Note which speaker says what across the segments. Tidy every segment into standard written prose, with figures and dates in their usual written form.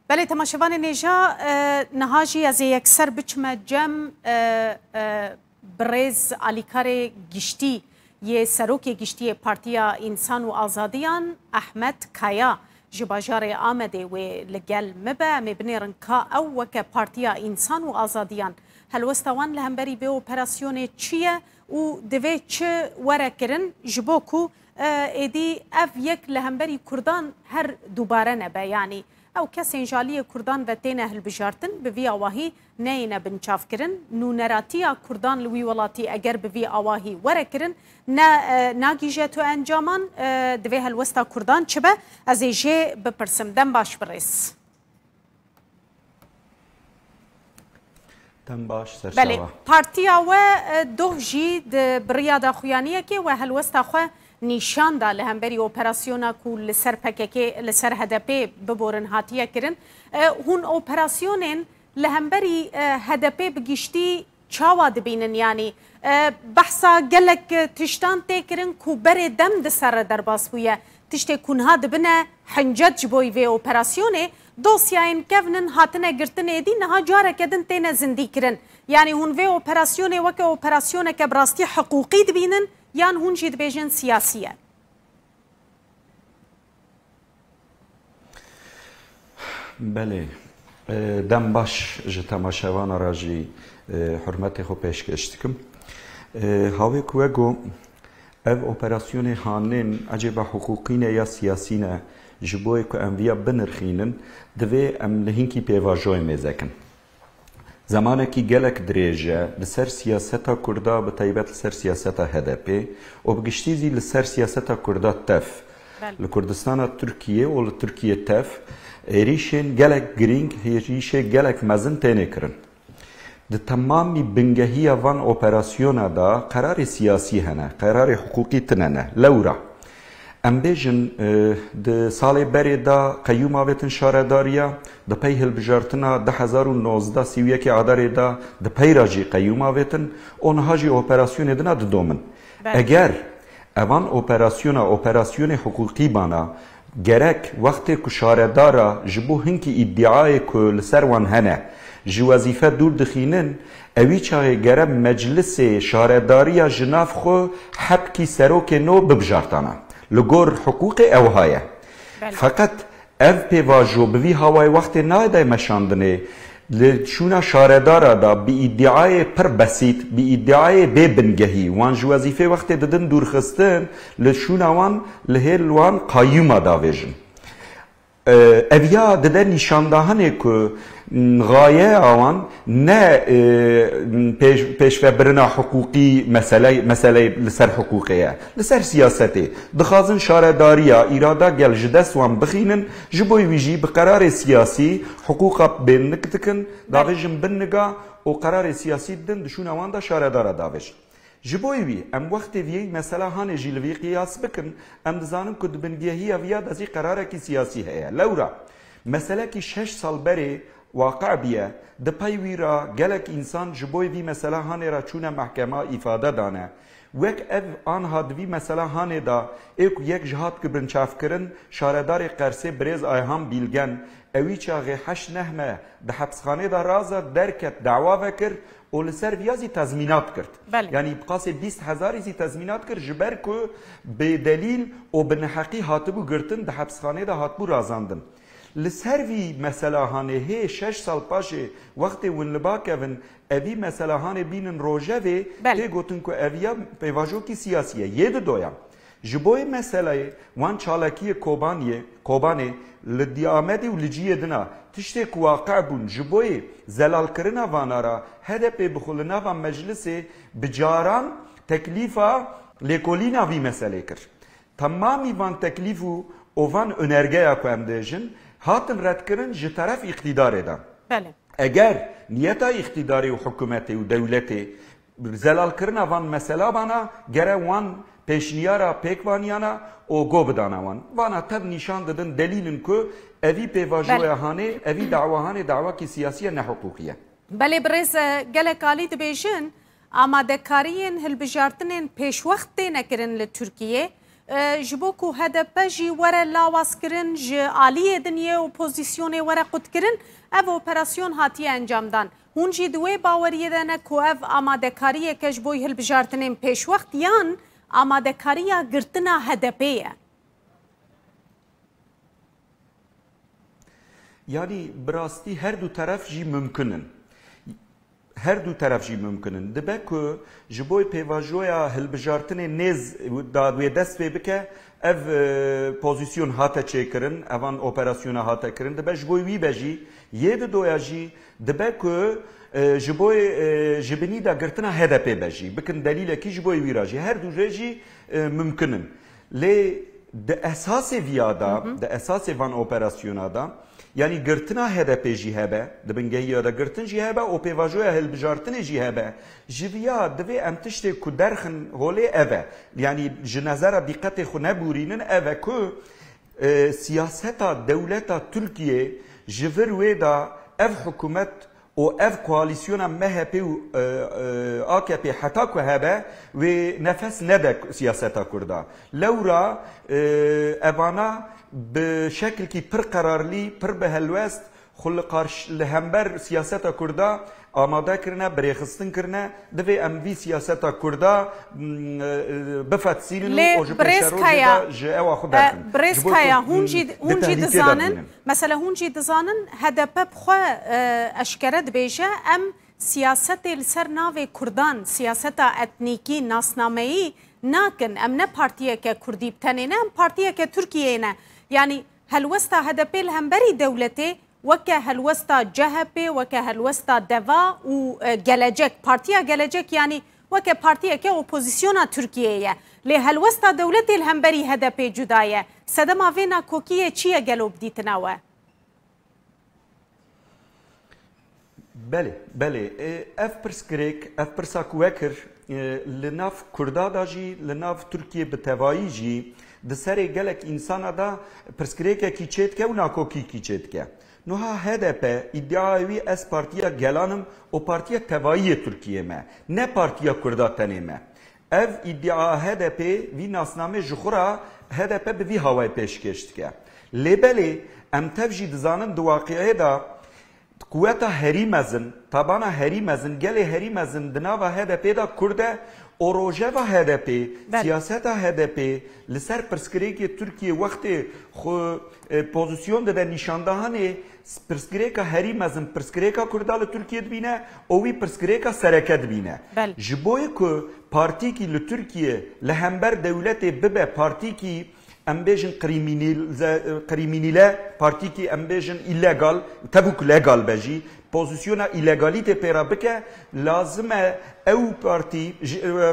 Speaker 1: بله تماشاوان نیجا نهاجی از یکسر بچمه جم برز آلیکار گشتی یه سروک گشتی پارتیا انسان و آزادیان احمد کایا جباجار آمده و لگل مبه مبنیرن که او وک پارتیا انسان و آزادیان هلوستوان لهمبری به اپراسیون چیه و دوی چه وره کرن جبوکو ایدی اف یک لهمبری کردان هر دوباره نبه یعنی او کسی جالی کردان و تینه هلبجارتن به وی آواهی نه بنچاف کرن نونراتیا کردان لوی ولاتی اگر به وی آواهی وره کرن ناگیجه تو انجامان دوی هلوستا کردان چه به از ایجه بپرسم دم باش برس
Speaker 2: دم باش سرشاوه
Speaker 1: بله پارتیا و دو جی بریادا خویانیه که و هلوستا خواه نیشان دا لهمبری اپراسیونا کو لسر پککی لسر هدپی ببورن هاتیه کرن هون اپراسیونن لهمبری هدپی بگشتی چاوا دبینن یعنی بحثا گلک تشتان تکرن کو بر دم دسر در باس بویه تشتی کنها دبنه حنجت جبوی و اپراسیونه دوسیاین کونن هاتنه گرتن ایدی نها جاره کدن تینه زندی کرن یعنی هون و اپراسیونه وکه اپراسیونه که براستی حقوقی دبینن یان هون جید بیجن سیاسیه
Speaker 2: بله دم باش جتماشاوان راجی حرمت خو پیش کشتکم هاوی کوگو او اپراسیون هانن عجب حقوقین یا سیاسینه جبوی که انویا بنرخینن دوی ام لهینکی پیواجوی میزکن زمانه کی گلک دریجه لسر سیاستا کردا به طیبت لسر سیاستا هدپی و بگشتیزی لسر سیاستا کردا تف لکردستان ترکیه و لترکیه تف ریشن گلک گرینگ ریشه گلک مزن تینه کرن ده تمامی بنگهی وان اپراسیونا دا قرار سیاسی هنه قرار حقوقی تنه لورا ام بیجن ده سال بری دا قیوم آویتن شارداریا ده پی هلبجارتنا 2019 سیویکی عداره دا ده پی راجی قیوم آویتن اونها جی اپراسیون دنا ده دومن اگر اوان اپراسیون حقوقی بانا گرک وقتی که شاردارا جبو هنکی ادعای که لسر وان هنه جی وظیفه دور دخینن اوی چاگه گره مجلس شارداریا جناف خو حبکی سروک نو ببجارتانا لگور حقوق اوهایه فقط او پیواجو بوی هوای وقت نایده مشاندنه لشونا شاردارا دا بی ادعای پر بسیط بی ادعای بی بنگهی وان جو وظیفه وقت ددن دورخستن لشونا وان لهل وان قایوما داویجن اویا دده نشاندهانه که غایه آوان نه پیشوه برنا حقوقی مسئله لسر حقوقیه لسر سیاسته دخوازن شارداریا ایرادا گل جدست وان بخینن جبوی ویجی بقرار سیاسی حقوقا بین نکتکن داویجن بنگا و قرار سیاسی دن دشون اوان دا شاردارا داویجن جبوی وی ام وقت وی مثلا هان جیلوی قیاس بکن ام دزانم که دبنگیهی اویا دزی قراره کی سیاسی هیا لورا مثلا کی 6 سال بری واقع بیه ده پی وی را گلک انسان جبوی وی مثلا هانه را چونه محکمه افاده دانه وک اف آنها دوی مثلا هانه دا یک جهات که برنچاف کرن شاردار قرسه برز آیهام بیلگن اوی چاگه 8 نهمه ده حبسخانه دا رازا درکت دعوا وکر و لسر ویازی تضمینات کرد یعنی بقاس 20,000 زی تضمینات کرد جبر که به دلیل و به نحقی هاتبو گرتن ده حبسخانه دا هاتبو رازاندن لسر وی مثلا هانه هی 6 سال پاشه وقت ون لبا کون اوی مثلا هانه بینن روژه وی تی گوتن که اویا پیواجو کی سیاسیه یه دویا جبوی مسئله وان چالکی کوبانه لدیامدی و لجیه دنا تشتی که واقع بون جبوی زلال کرنا وانارا هدف بخولنا و مجلس بجاران تکلیفا لیکولینا وی مسئله کر تمامی وان تکلیفو و وان انرگیا که امدهجن هاتن رد کرن جه طرف اقتداره دا اگر نیتا اقتداری و حکومتی و دولتی زلال کرنا وان مسئله بانا گره وان پیشنیارا پیکوانیانا او گو بدانا وان وانا تب نشان دادن دلیلن که اوی پیواجوی هانه اوی دعواهانه دعوا کی سیاسیه نه حقوقیه
Speaker 1: بله برز گله کالی دبیجن آماده کارین هلبجارتنین پیش وقت نکرن لترکیه جبو کو HDP جی وره لاواز کرن ج عالی دنیا اپوزیسیون وره قد کرن او اپراسیون هاتی انجام دان هون جی دوی باوریه دانه کو او آماده کاریه کش بوی هل بجارتنین پیش وقت یان آماده کاریه گرتنا HDP'ye.
Speaker 2: Yani براستی هر دو طرف جی ممکنن هر دو طرف جی ممکنن دبه که جبوی پیواجویا هلبجارتن نیز دادوی دست بی بکه ev pozisyon hata çekirin, evan operasyona hata kirin. Dibe jboy wî bejî, yê di doya jî dibe ku ji bo jibinî da girtina HDP bejî. Bikin delîlekî ji bo wî ra jî. Her du jê jî mümkinin. Lê di esasê viya da, di esasê van operasyona da, yani girtina HDP jî hebe, di bingehiya da girtin jî hebe, o pêvajoya hilbijartinê jî hebe. Ji viya divê em tiştê ku derxin holê ev e. Yani ji nezera diqqetê xwe nebûrînin ev e ku siyaseta dewleta Tirkiye ji vir wê da ev hikûmet û ev koalisyona MHP û AKP heta ku hebe wê nefes nede siyaseta Kurda. Lewra evana bi şekilkî pir qerarlî, pir bi helwest li hember siyaseta Kurda amade kirine, birêxistin kirine, divê em vî siyaseta Kurda bifetsînin û ji pêşerojê da ji ewa xwe derxin.
Speaker 1: Birêzkaya hûn jî dizanin, mesela hûn jî dizanin HDP xwe eşkere dibêje em siyasetê li ser navê Kurdan, siyaseta etnîkî, nasnameyî nakin, em ne partiyeke Kurdî bi tenê ne, em partiyeke Tirkiyeyê ne. Yani helwesta HDP li hemberî dewletê وکه هلوستا CHP وکه هلوستا دوا و gelecek partiya gelecek yani وکه partiya که اپوزیسیونا ترکیه لی هلوستا دولت الهمبری HDP جدایه سدما وینا کوکیه چیه گلوب دیتناوه
Speaker 2: بله اف پرسکریک اف پرساکوکر لناف کردا دا جی لناف ترکیه بتوایی جی دسری گلک انسان دا پرسکریک کی چیت که و ناکوکی کی چیت که نوها HDP iddiavi es partiya gelanım o partiya tevaiye Türkiye me ne partiya Kurda tene me ev iddia HDP vi nasname jixura HDP bi vi havayı peşkeştike lebeli em tevjid zanın duvaqiye da kuvveta herimezin tabana herimezin gele herimezin dinava HDP da Kurde o rojeva HDP siyaseta HDP li ser perskireki Türkiye vakti pozisyon de nişandahane perskireka herimezin perskireka Kurdalı Türkiye dibine o vi perskireka sereket dibine jiboy ku parti ki li Türkiye li hember devleti bibe parti ki em bêjin kriminîle partî ki em bêjin illegal tebûk legal be jî pozisyona illegalîtê pêra bike lazim e ew partî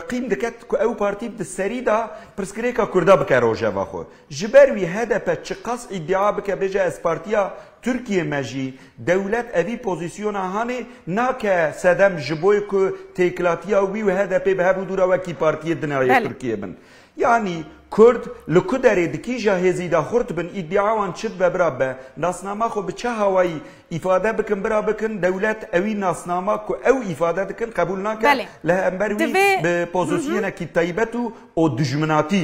Speaker 2: qîm diket ku ew partî di serî da pirsgirêka Kurda bike rojeva xwe ji ber wî HDP çi qas îddia bike bêje ez partiya Türkiye me jî dewlet evî pozisyona hanê nake sedem ji bo ku têkilatiya wî û HDP bi hevû dûra wekî partiyê dinayê Tirkiye bin yani Kurd li ku derê dikîja hêzî da xurt bin îddiawan çit be bira be nasnama xwe bi çi hawayî îfade bikin bira bikin dewlet evî nasnama ku ew îfade dikin qebûl nake li hember wî bi pozisyonekî taybet û o dijminatî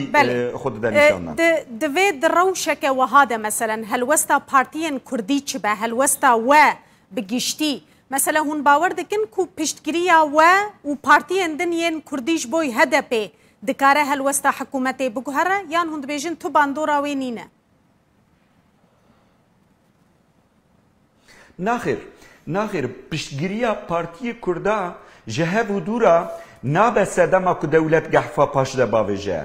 Speaker 2: xwe dide nîşan dan
Speaker 1: divê di rewşeke wiha de meselen helwesta partiyên Kurdî çi be helwesta we bi giştî mesela hûn bawer dikin ku piştgiriya we û partiyên din yên Kurdî ji bo HDP dikare helwesta hikûmetê biguhere yan hûn dibêjin tu bandora wê nîne
Speaker 2: naxir piştgiriya partiyê Kurda ji hev û dûra nabe sedema ku dewlet gehfa paş de bavêje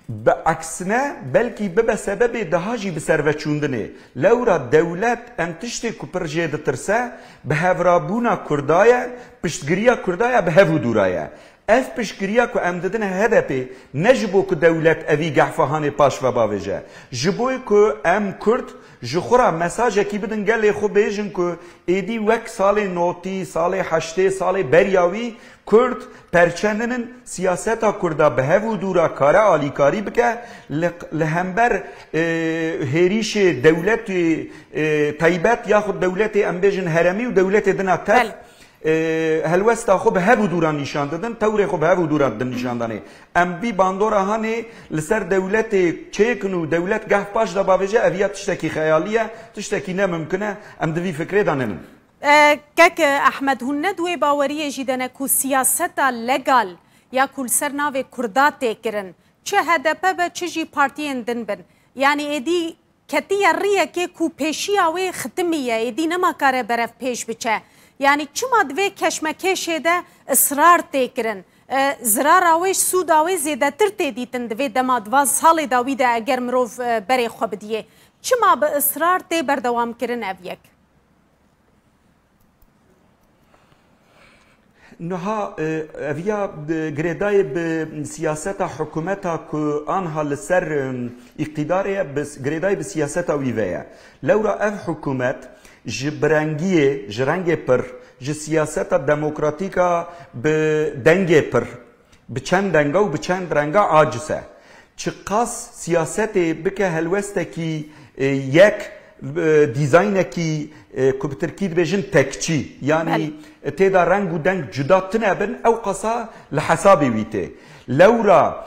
Speaker 2: bi aksine belkî bibe sebebê daha jî bi serveçûndinê lewra dewlet em tiştê ku pir jê ditirse bi hevrabûna Kurda ye piştgiriya Kurda ye bi hev û dûra ye ev piştgiriya ku em didin HDP ne ji bo ku dewlet evî gehfa hanê paş ve bavêje ji bo ku em Kurd ji xwe mesajekî bidin gelê xwe bêjin ku êdî wek salê notî salê heştê salê beriya wî Kurd perçeninin siyaseta Kurda bi hev û dûra kare alîkarî bike li hember hêrîşê dewletê taybet yaxud dewletê em bêjin heremî û dewletê dina tev هلوستا خو به هبو دوران نشان دادن توری خو به هبو دوران دن نشان دانه ام بی باندورا هانه لسر دولت چیکن و دولت گه پاش دا باوجه اویات تشتکی خیالیه تشتکی نممکنه ام دوی فکره دانن
Speaker 1: كك احمد هند وي باوريه جدنا كو سياستا ليغال يا كل سرناوي كردات كرن چه هدف به چجي بارتيين دن بن يعني ادي كتي الريه كي كو پیشي اوي ختميه ادي نما كاره برف پیش بچه يعني چما دوي كشمكش ده اصرار تكرن زرار اوي سود اوي زياده تر تديتن دوي دماد واز سال داوي ده اگر مروف بري خو بديه چما به اصرار ته بردوام كرن اويك
Speaker 2: نها اویا گریدای به سیاست حکومتا که آنها لسر اقتداره بس گریدای به سیاست ویوه لورا اف حکومت جبرانگیه جرانگه پر ج سیاست دموکراتیکا به دنگه پر به چند دنگا و به چند رنگا عاجزه چه قاس سیاست بکه هلوسته کی یک دیزاین کی که بترکید بجن تکچی یعنی تیدا رنگ و دنگ جدا تنبن او قصا لحسابی ویته لورا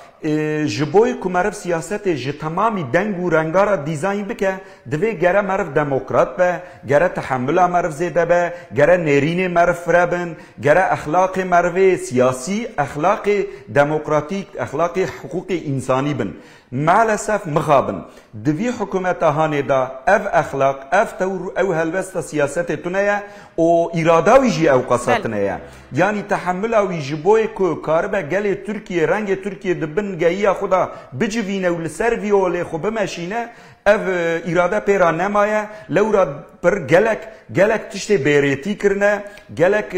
Speaker 2: جبوی که مرف سیاست ج تمامی دنگ و رنگارا دیزاین بکه دوی گره مرف دموکرات به گره تحمل مرف زیده به گره نرین مرف ربن گره اخلاق مرف سیاسی اخلاق دموکراتیک اخلاق حقوق انسانی بن مالسف مخابن دوی حکومت هانه دا اف اخلاق اف تور او هلوست سیاست تنیا او ایراداوی جی او قصاتنیا یعنی تحمل او جبوی کو کاربه گل ترکیه رنگ ترکیه دبن گییا خدا بجوینه و لسر ویوله خو بمشینه اف اراده پیرا نمایه لورا پر گلک تشت بیریتی کرنه گلک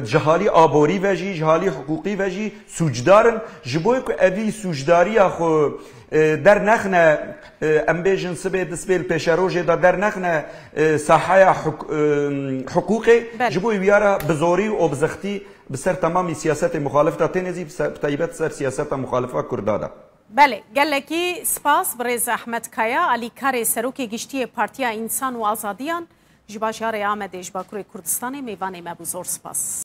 Speaker 2: جهالی آبوری وجی جهالی حقوقی وجی سوجدارن جبوی که اوی سوجداری خو در نخنه ام بیجن سبه دسبیل پیشروجه در نخنه ساحه حقوقی جبوی بیاره بزوری و بزختی بسر تمامی سیاست مخالفه تنزی بتایبت سر سیاست مخالفه کرداده
Speaker 1: بله گلکی سپاس برز احمد کایا علی کار سروکی گشتی پارتیا انسان و آزادیان جباجار آمده جباکوی کردستان میوان مبوزور سپاس